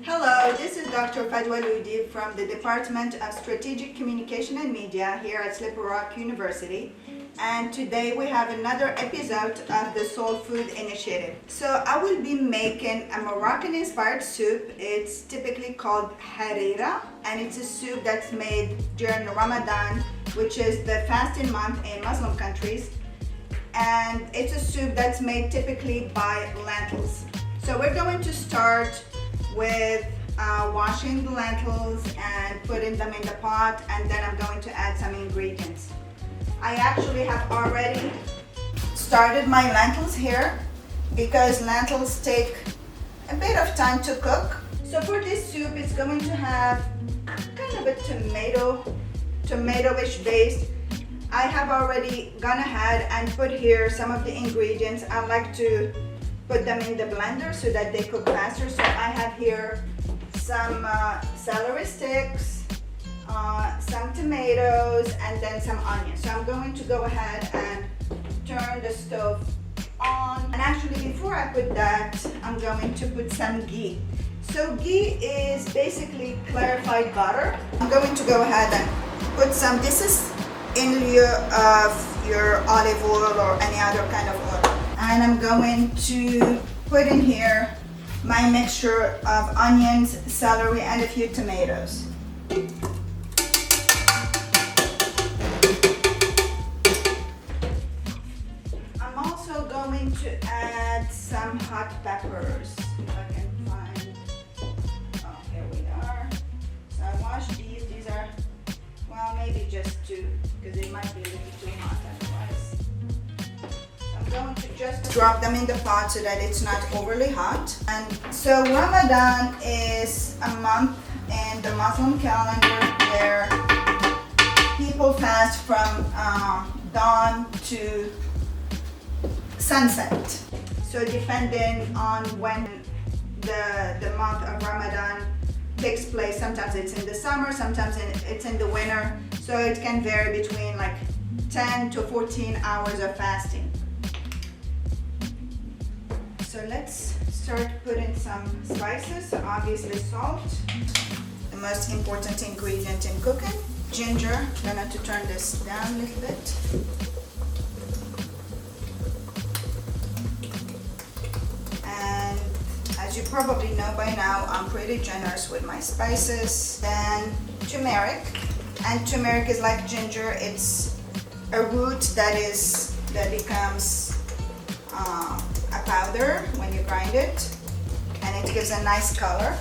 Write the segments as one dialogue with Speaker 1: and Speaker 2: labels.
Speaker 1: Hello, this is Dr. Fadoua Loudiy from the Department of Strategic Communication and Media here at Slippery Rock University. And today we have another episode of the Soul Food Initiative. So I will be making a Moroccan-inspired soup. It's typically called Harira, and it's a soup that's made during Ramadan, which is the fasting month in Muslim countries. And it's a soup that's made typically by lentils. So we're going to start with washing the lentils and putting them in the pot, and then I'm going to add some ingredients. I actually have already started my lentils here because lentils take a bit of time to cook. So for this soup, it's going to have kind of a tomatoish base. I have already gone ahead and put here some of the ingredients. I like to put them in the blender so that they cook faster. So I have here some celery sticks, some tomatoes, and then some onions. So I'm going to go ahead and turn the stove on. And actually, before I put that, I'm going to put some ghee. So ghee is basically clarified butter. I'm going to go ahead and put some. This is in lieu of your olive oil or any other kind of oil. And I'm going to put in here my mixture of onions, celery, and a few tomatoes. I'm also going to add some hot peppers, if I can find. Oh, here we are. So I washed these. These are, well, maybe just two, because they might be a little too hot otherwise. I'm going to just drop them in the pot so that it's not overly hot. And so Ramadan is a month in the Muslim calendar where people fast from dawn to sunset. So depending on when the month of Ramadan takes place, sometimes it's in the summer, sometimes it's in the winter. So it can vary between like 10 to 14 hours of fasting. So let's start putting some spices. So obviously salt, the most important ingredient in cooking. Ginger. I'm going to turn this down a little bit. And as you probably know by now, I'm pretty generous with my spices. Then turmeric. And turmeric is like ginger. It's a root that becomes a powder when you grind it, and it gives a nice color.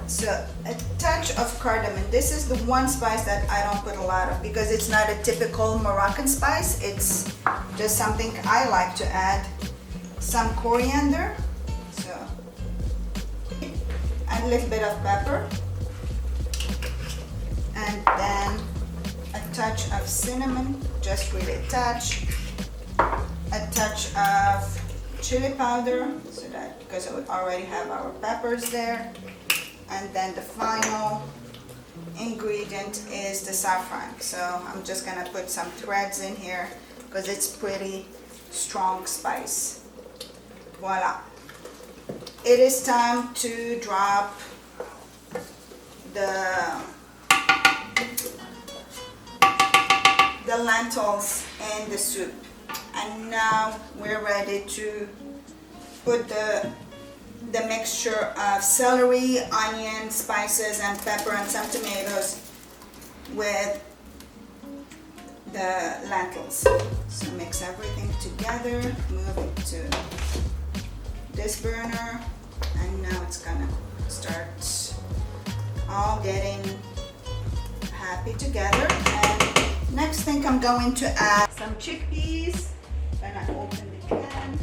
Speaker 1: So a touch of cardamom. This is the one spice that I don't put a lot of because it's not a typical Moroccan spice. It's just something I like to add. Some coriander, so and a little bit of pepper, and then a touch of cinnamon, just really a touch of chili powder, so that because we already have our peppers there. And then the final ingredient is the saffron. So I'm just gonna put some threads in here because it's pretty strong spice. Voila. It is time to drop the lentils in the soup. And now we're ready to put the mixture of celery, onion, spices, and pepper, and some tomatoes with the lentils. So mix everything together, move it to this burner, and now it's gonna start all getting happy together. And next thing, I'm going to add some chickpeas. Then I open the can.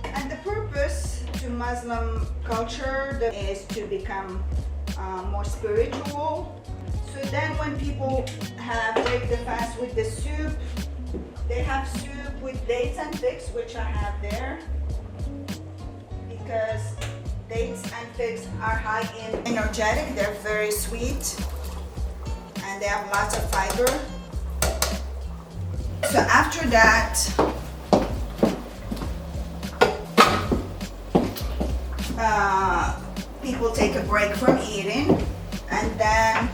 Speaker 1: And the purpose to Muslim culture is to become more spiritual. So then when people break the fast with the soup, they have soup with dates and figs, which I have there, because dates and figs are high in energetic. They're very sweet and they have lots of fiber. So after that, people take a break from eating, and then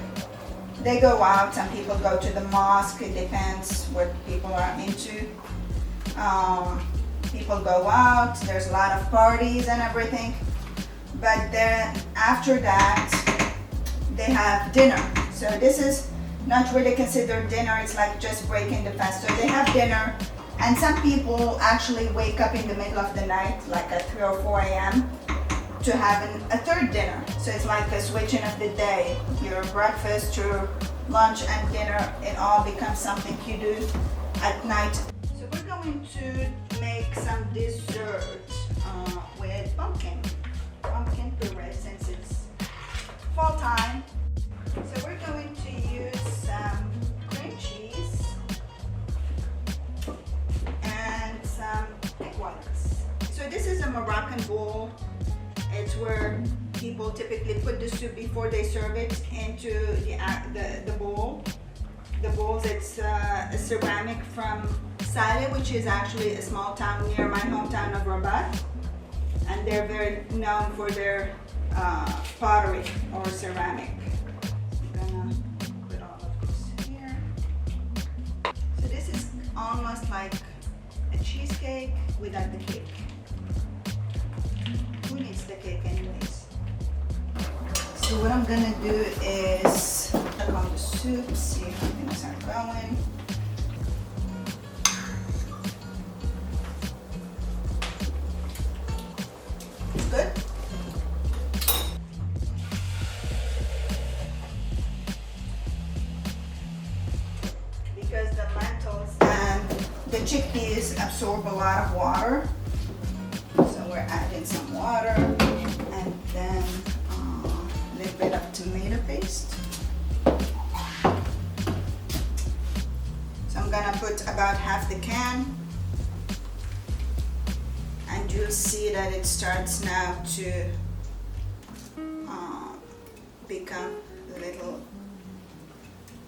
Speaker 1: they go out. Some people go to the mosque. It depends what people are into. People go out. There's a lot of parties and everything. But then after that, they have dinner. So this is not really considered dinner. It's like just breaking the fast. So they have dinner. And some people actually wake up in the middle of the night, like at 3 or 4 a.m., to have a third dinner. So it's like a switching of the day. Your breakfast, your lunch and dinner, it all becomes something you do at night. So we're going to make some dessert with pumpkin puree since it's fall time. So we're going to use some cream cheese and some egg whites. So this is a Moroccan bowl. It's where people typically put the soup before they serve it into the bowl. The bowls, it's a ceramic from Saleh, which is actually a small town near my hometown of Rabat. And they're very known for their pottery or ceramic. I'm gonna put all of this here. So this is almost like a cheesecake without the cake. Who needs the cake anyways? So what I'm gonna do is check on the soup, see if things are going. It's good. Because the lentils and the chickpeas absorb a lot of water. So we're adding some water and then a little bit of tomato paste. So I'm gonna put about half the can, and you'll see that it starts now to become a little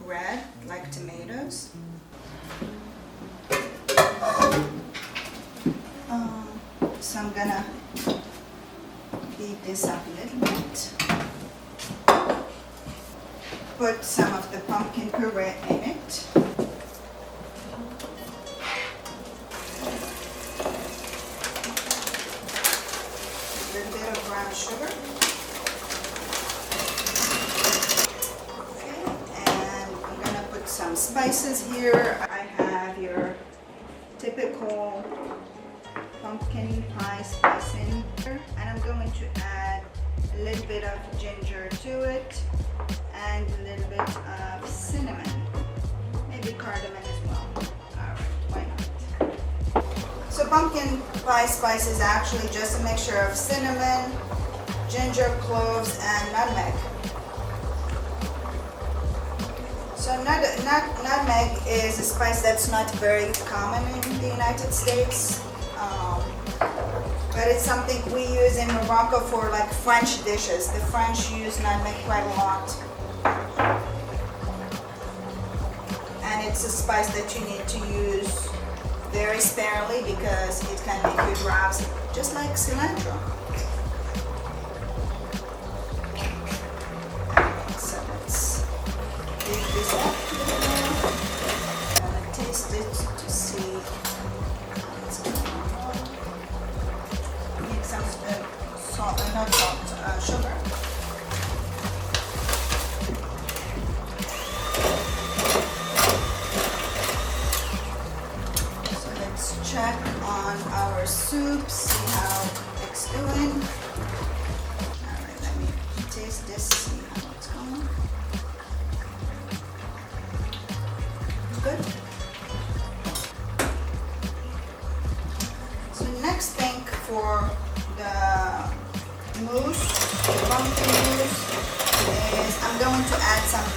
Speaker 1: red like tomatoes. So I'm gonna beat this up a little bit. Put some of the pumpkin puree in it. A little bit of brown sugar. Okay, and I'm gonna put some spices here. I have your typical pumpkin pie spicing here, and I'm going to add a little bit of ginger to it and a little bit of cinnamon, maybe cardamom as well. Alright, why not? So pumpkin pie spice is actually just a mixture of cinnamon, ginger, cloves, and nutmeg. So nutmeg is a spice that's not very common in the United States. But it's something we use in Morocco for like French dishes. The French use nutmeg quite a lot. And it's a spice that you need to use very sparingly because it can make you drowsy, just like cilantro. So let's dig this up a little bit. I'm gonna taste it to see what's going on. Need some salt, not salt, sugar. So let's check on our soup, see how it's doing. Alright, let me taste this, see how it's going. Good. So next thing for the mousse, the pumpkin mousse, is I'm going to add some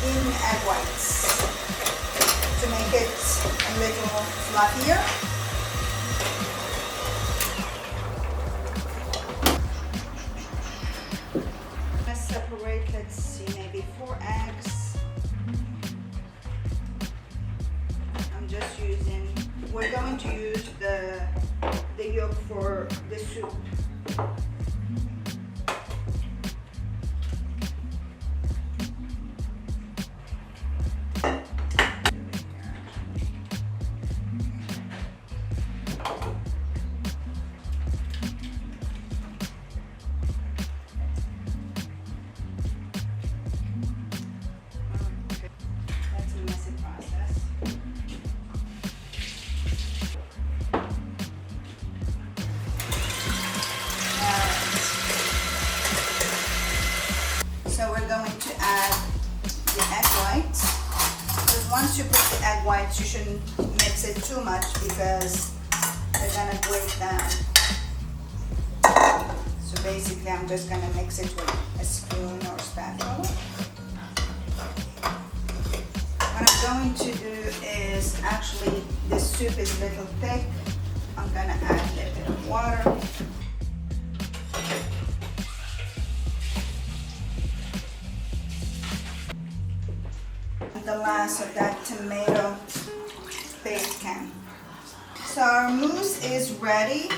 Speaker 1: beaten egg whites to make it a little fluffier. Let's separate, let's see, maybe 4 eggs. I'm just using, we're going to use the yolk for the soup. egg whites, you shouldn't mix it too much because they're gonna break down. So basically I'm just gonna mix it with a spoon or spatula. What I'm going to do is, actually the soup is a little thick. I'm gonna add a little bit of water. The last of that tomato paste can. So our mousse is ready.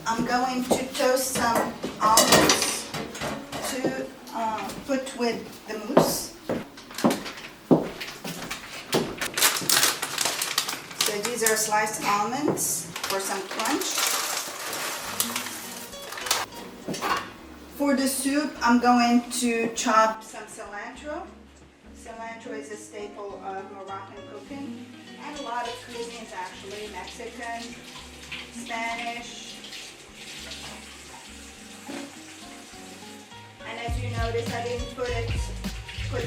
Speaker 1: I'm going to toast some almonds to put with the mousse. So these are sliced almonds for some crunch. For the soup, I'm going to chop some cilantro. Cilantro is a staple of Moroccan cooking and a lot of cuisines actually, Mexican, Spanish. And as you notice, I didn't put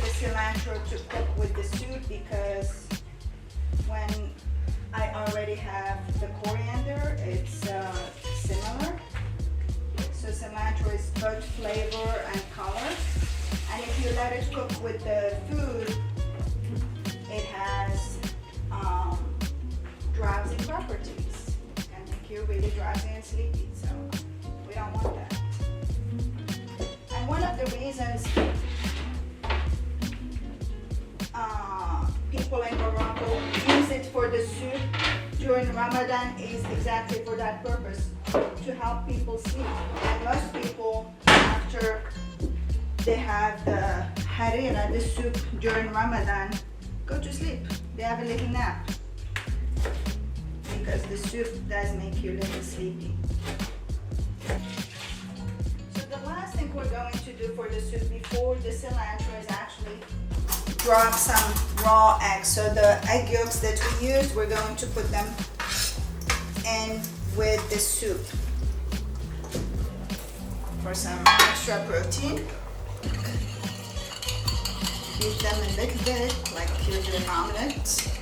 Speaker 1: the cilantro to cook with the soup because when I already have the coriander, it's similar. So cilantro is both flavor and color. And if you let it cook with the food, it has drowsy properties. It can make you really drowsy and sleepy, so we don't want that. And one of the reasons people in Morocco use it for the soup during Ramadan is exactly for that purpose, to help people sleep. And most people, after they have the Harira, the soup during Ramadan, go to sleep. They have a little nap because the soup does make you a little sleepy. So the last thing we're going to do for the soup before the cilantro is actually drop some raw eggs. So the egg yolks that we use, we're going to put them in with the soup for some extra protein. Beat them a little bit like you do an omelet,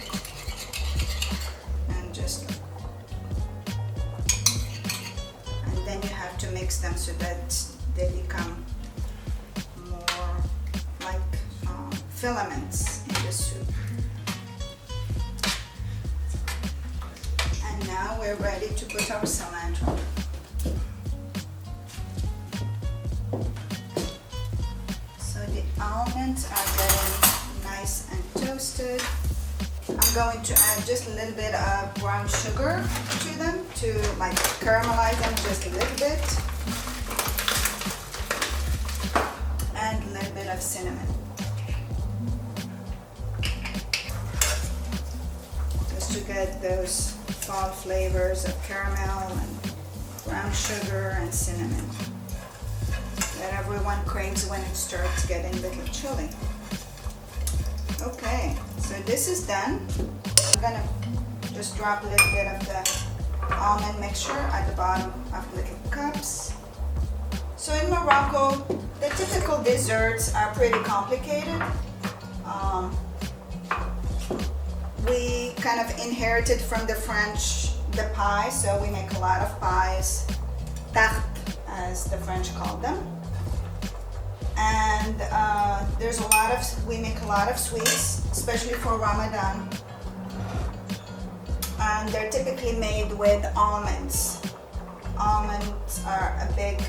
Speaker 1: and then you have to mix them so that they become more like filaments in the soup. And now we're ready to put our cilantro. Almonds are getting nice and toasted. I'm going to add just a little bit of brown sugar to them to like caramelize them just a little bit, and a little bit of cinnamon, just to get those fall flavors of caramel and brown sugar and cinnamon that everyone craves when it starts getting a little chilly. Okay, so this is done. I'm gonna just drop a little bit of the almond mixture at the bottom of little cups. So in Morocco, the typical desserts are pretty complicated. We kind of inherited from the French the pie, so we make a lot of pies, tarte as the French call them. And we make a lot of sweets, especially for Ramadan. And they're typically made with almonds. Almonds are a big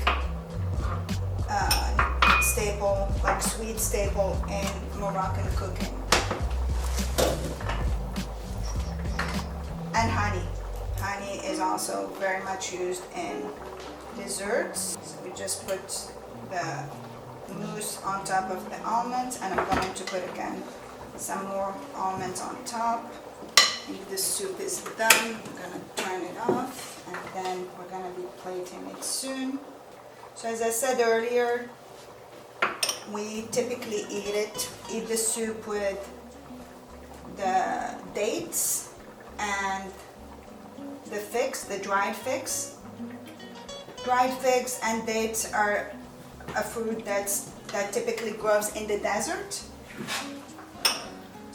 Speaker 1: staple, like sweet staple in Moroccan cooking. And honey. Honey is also very much used in desserts. So we just put the mousse on top of the almonds, and I'm going to put again some more almonds on top. And the soup is done. I'm going to turn it off, and then we're going to be plating it soon. So as I said earlier, we typically eat the soup with the dates and the figs, the dried figs. Dried figs and dates are a fruit that typically grows in the desert.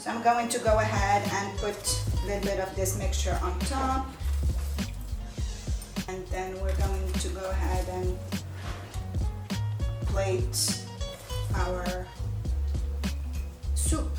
Speaker 1: So I'm going to go ahead and put a little bit of this mixture on top. And then we're going to go ahead and plate our soup.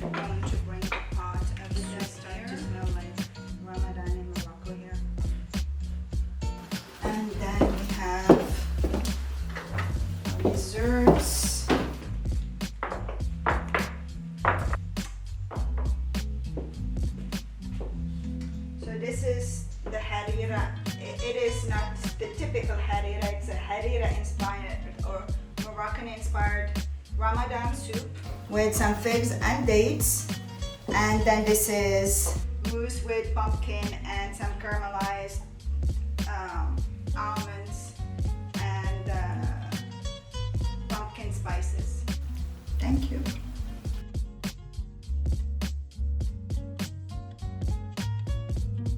Speaker 1: Going to bring the pot of the start to smell like Ramadan in Morocco here. And then we have our desserts. So this is the Harira. It is not the typical Harira, it's a Harira inspired or Moroccan inspired Ramadan soup with some figs and dates. And then this is mousse with pumpkin and some caramelized almonds and pumpkin spices. Thank you.